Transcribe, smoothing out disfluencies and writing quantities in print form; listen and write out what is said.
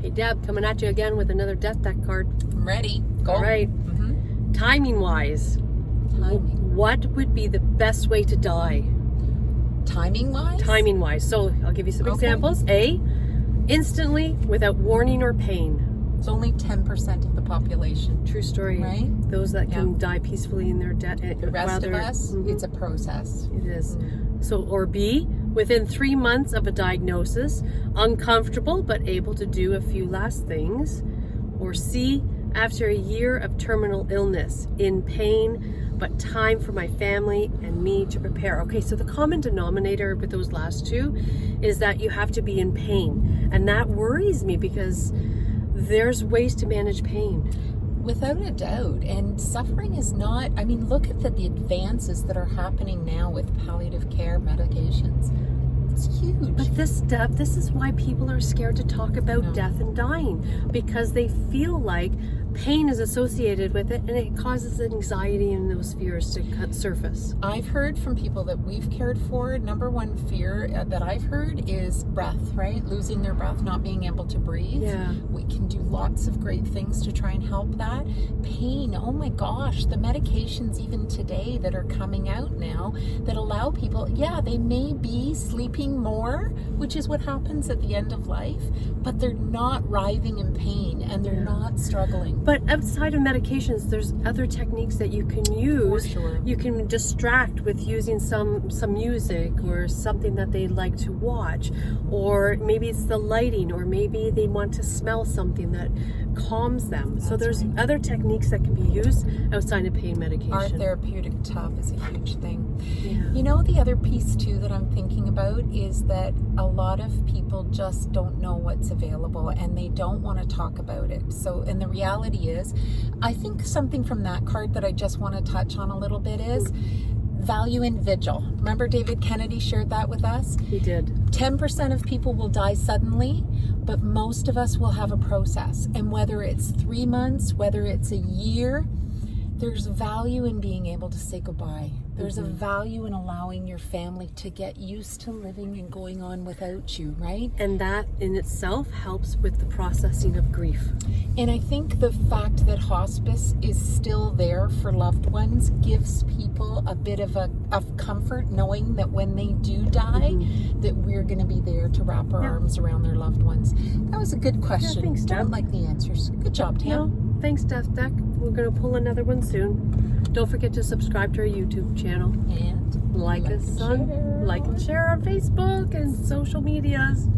Hey Deb, coming at you again with another death deck card. I'm ready. Go. All right. Timing wise, what would be the best way to die? Timing wise? Timing wise. So I'll give you some examples. A, instantly without warning or pain. It's only 10% of the population. True story. Right? Those that can die peacefully in their death. The rest of us, it's a process. It is. So, or B, within 3 months of a diagnosis, uncomfortable but able to do a few last things. Or C, after a year of terminal illness, in pain, but time for my family and me to prepare. Okay, so the common denominator with those last two is that you have to be in pain. And that worries me because there's ways to manage pain. Without a doubt. And suffering is not, I mean, look at the advances that are happening now with palliative care medications. It's huge. But this is why people are scared to talk about death and dying, because they feel like pain is associated with it and it causes anxiety and those fears to surface. I've heard from people that we've cared for, number one fear that I've heard is breath, right? Losing their breath, not being able to breathe. Yeah. We can do lots of great things to try and help that. Pain, oh my gosh, the medications even today that are coming out now that allow people, they may be sleeping more, which is what happens at the end of life, but they're not writhing in pain and they're not struggling. But outside of medications, there's other techniques that you can use. For sure. You can distract with using some music or something that they like to watch, or maybe it's the lighting, or maybe they want to smell something that calms them. So there's other techniques that can be used outside of pain medication. Our therapeutic tub is a huge thing. Yeah. You know, the other piece too that I'm thinking about is that a lot of people just don't know what's available and they don't want to talk about it. So, and the reality is, I think something from that card that I just want to touch on a little bit is value in vigil. Remember David Kennedy shared that with us? He did. 10% of people will die suddenly, but most of us will have a process. And whether it's 3 months, whether it's a year, there's value in being able to say goodbye. There's a value in allowing your family to get used to living and going on without you, right? And that in itself helps with the processing of grief. And I think the fact that hospice is still there for loved ones gives people a bit of comfort knowing that when they do die, that we're going to be there to wrap our arms around their loved ones. That was a good question. Yeah, thanks, Deb. Don't like the answers. Good job, Tam. No, thanks, Death Deck. We're going to pull another one soon. Don't forget to subscribe to our YouTube channel. And like and share on Facebook and social medias.